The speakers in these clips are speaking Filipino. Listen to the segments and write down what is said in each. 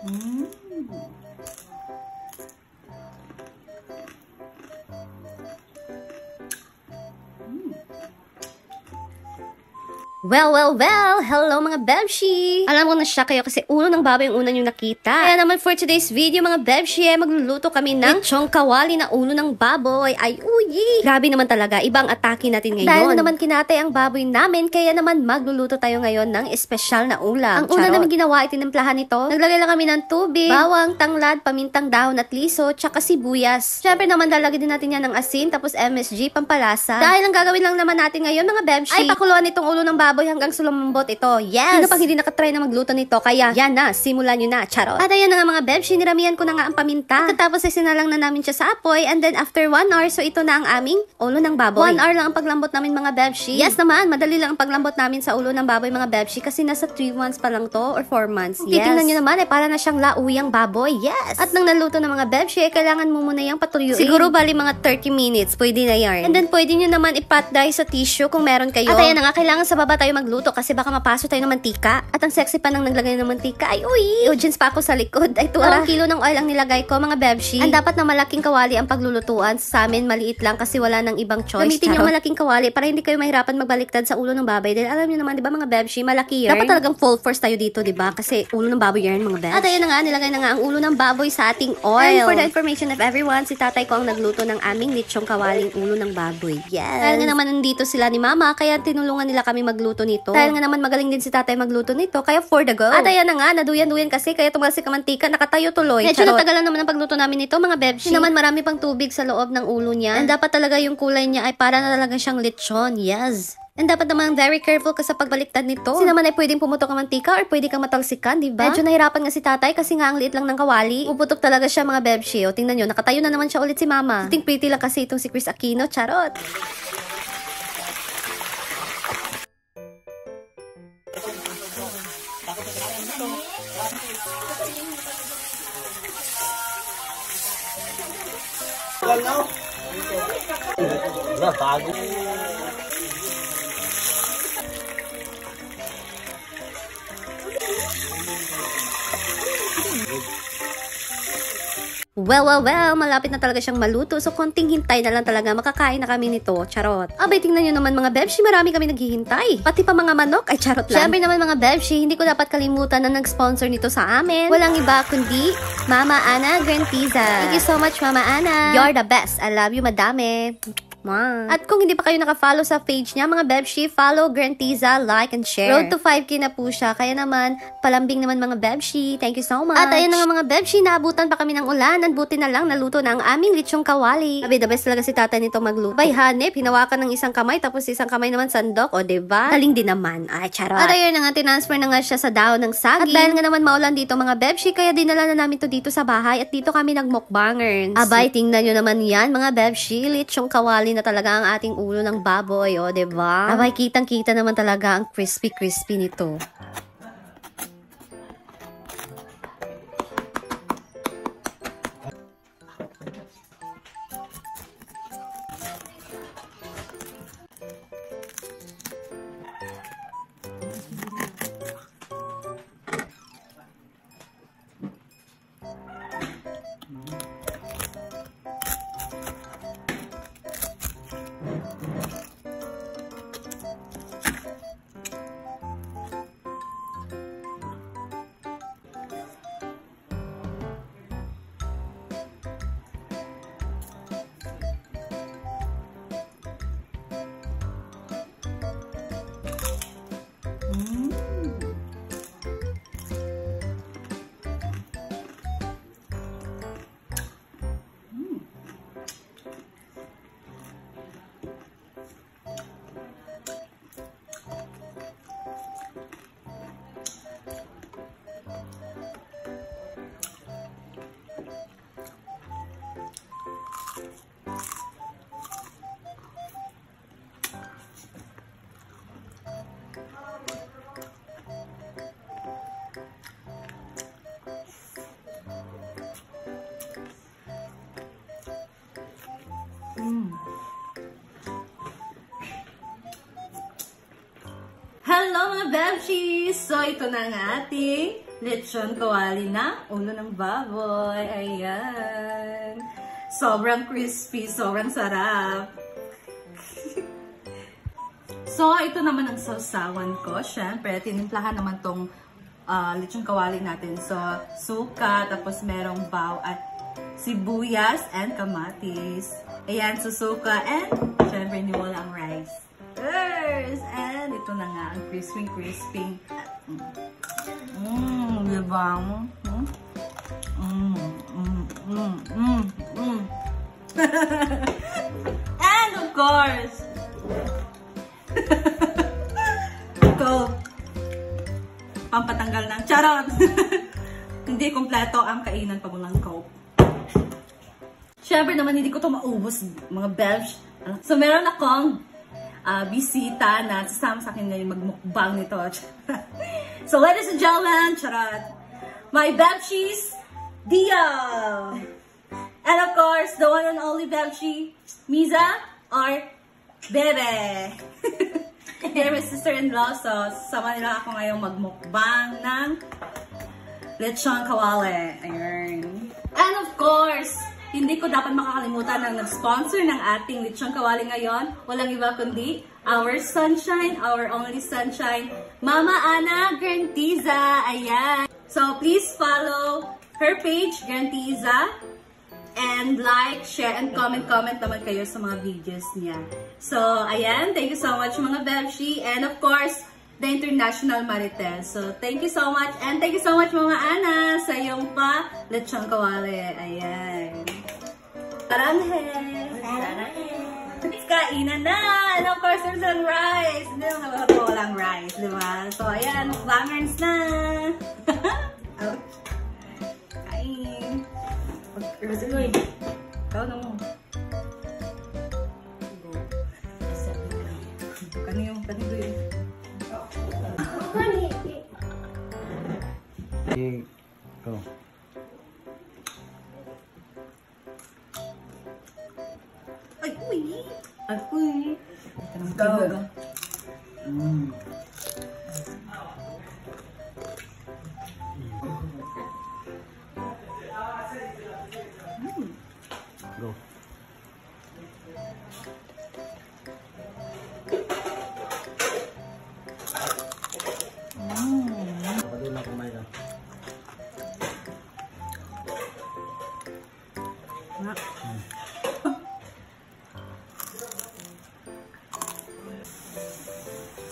Mm. Well! Hello mga Bebshi! Alam ko na siya kayo kasi ulo ng baboy yung una nyo nakita. Kaya naman for today's video mga Bebshi, magluluto kami ng lechong kawali na ulo ng baboy. Ay, uyi! Grabe naman talaga, ibang atake natin ngayon. Dahil naman kinatay ang baboy namin, kaya naman magluluto tayo ngayon ng espesyal na ulam. Ang una namin ginawa ay tinimplahan nito. Naglagay lang kami ng tubig, bawang, tanglad, pamintang dahon at liso, tsaka sibuyas. Siyempre naman lalagyan din natin yan ng asin, tapos MSG, pampalasa. Dahil ang gagawin lang naman natin ngayon mga Bebshi, ay pakuluan itong ulo ng baboy hanggang sumambot ito. Yes! Sino pang hindi nakatry na magluto nito? Kaya yan na, simulan nyo na, charot. At ayan na nga mga Bebshi, niramihan ko na nga ang paminta. Pagkatapos ay sinalang na namin siya sa apoy, and then after 1 hour, so ito na ang aming ulo ng baboy. 1 hour lang ang paglambot namin mga Bebshi. Yes naman, madali lang ang paglambot namin sa ulo ng baboy mga Bebshi kasi nasa 3 months pa lang to or 4 months. Yes. Titingnan nyo naman, para na siyang lauyang baboy. Yes! At nang naluto ng mga Bebshi, kailangan mo muna yung patuyuin. Siguro bali mga 30 minutes, pwede na yan. And then pwede nyo naman ipat dye sa tissue kung meron kayo. At ayan na nga, kailangan sa baba tayo magluto kasi baka mapasok tayo ng mantika. At ang sexy pa nang naglagay ng mantika. Ay, uy! Eugene pa ako sa likod. Ay, 2 kilo ng oil ang nilagay ko, mga Bebshi. Ang dapat na malaking kawali ang paglulutuan. Sa amin, maliit lang kasi wala nang ibang choice. Gamitin yung malaking kawali para hindi kayo mahirapan magbaliktad sa ulo ng baboy. Dahil alam niyo naman, di ba mga Bebshi, malaki yan. Dapat talagang full force tayo dito, di ba? Kasi ulo ng baboy yan, mga Bebshi. At ayun na nga, nilagay na nga ang ulo ng baboy sa ating oil. And for the information of everyone, si tatay ko ang nagluto ng aming lechong kawaling ulo ng baboy. Yes! Dahil nga naman nandito sila ni mama, kaya tinulungan nila kami magluto nito. Dahil nga naman magaling din si tatay magluto nito, kaya for the go. At ayan na nga, naduyan-duyan kasi, kaya tumalsik ang mantika, nakatayo tuloy. Medyo natagalan naman ang pagluto namin nito, mga Bebshi. Hindi naman marami pang tubig sa loob ng ulo niya. And dapat talaga yung kulay niya ay para na talaga siyang lechon. Yes! And dapat naman very careful ka sa pagbaliktad nito. Kasi naman ay pwedeng pumutok ang mantika or pwede kang matalsikan, di ba? Medyo nahirapan nga si tatay kasi nga ang liit lang ng kawali. Puputok talaga siya mga Bebshi. O tingnan nyo, nakatayo na naman siya ulit si mama. Ting pretty lang kasi itong si Chris Aquino, charot. Bago. Well, malapit na talaga siyang maluto. So, konting hintay na lang talaga. Makakain na kami nito. Charot. Abay, tingnan nyo naman mga Bebshi. Marami kami naghihintay. Pati pa mga manok. Ay, charot lang. Siyempre naman mga Bebshi, hindi ko dapat kalimutan na nag-sponsor nito sa amin. Walang iba kundi Mama Ana Grantiza. Thank you so much, Mama Ana. You're the best. I love you, madami. At kung hindi pa kayo naka-follow sa page niya, mga Bebshi, follow Grantiza, like and share. Road to 5K na po siya. Kaya naman, palambing naman mga Bebshi. Thank you so much. At ayun na nga mga Bebshi, naabutan pa kami ng ulan. At buti na lang, naluto na ang aming lechong kawali. Sabi, the best talaga si tatay nito magluto. Bay, hanip, hinawakan ng isang kamay, tapos isang kamay naman sandok. O, diba? Galing din naman. Ay, charot. At ayun na nga, tinransfer na nga siya sa dahon ng saging. At dahil nga naman maulan dito mga Bebshi, kaya dinala na namin to dito sa bahay. At dito kami nagmukbangers. Abay, tingnan nyo naman yan mga Bebshi. Lechong kawali na talaga ang ating ulo ng baboy, o, diba? Abay, kitang-kita naman talaga ang crispy-crispy nito. Hello mga Bebshi! So, ito na ang ating lechon kawali na ulo ng baboy. Ayan. Sobrang crispy, sobrang sarap. So, ito naman ang sausawan ko. Siyempre, tinimplahan naman tong lechon kawali natin. So, suka, tapos merong baw at sibuyas and kamatis. Ayan, susuka and siyempre hindi wala ang rice. Yes! And ito na nga, ang crispy. Diba? And of course, ito, pampatanggal ng charot. Hindi kompleto ang kainan pag walang coke. Siyempre naman, hindi ko ito maubos, mga belch. So, meron akong bisita na sasama sa akin ngayon magmukbang nito. So, ladies and gentlemen, charot, my belchies, Dio! And of course, the one and only belchie, Miza or Bebe. They're my sister-in-law, so sasama nila ako ngayong magmukbang ng lechon kawali. Ayun. And of course, hindi ko dapat makakalimutan ng nag-sponsor ng ating lechon kawali ngayon. Walang iba kundi our sunshine, our only sunshine, Mama Ana Grantiza. Ayan. So please follow her page, Grantiza. And like, share, and comment naman kayo sa mga videos niya. So, ayan. Thank you so much mga Bebshi. And of course, the International Marites. So, thank you so much. And thank you so much mga Ana sa iyong pa lechon kawali. Ayan. Taranghe! Kainan na! And of course, there's some rice. Hindi naman walang rice, di ba? So, ayan. Mukbangers na! Kain! Pag-irasinoy. Ikaw na mo. Kaniyong. Go. Ay, uy! Ay, uy! Go. Go. Pwede na kumain na.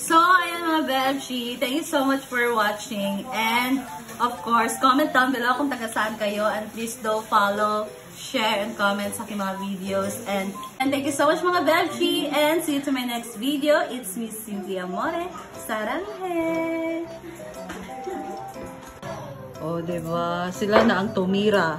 So, ayan mga Bebshi, thank you so much for watching. And, of course, comment down below kung taga saan kayo. And please do follow, share, and comment sa aking mga videos. And thank you so much mga Bebshi. And see you to my next video. It's me, Cynthia More. Saranghe! Oh, diba? Sila na ang tumira.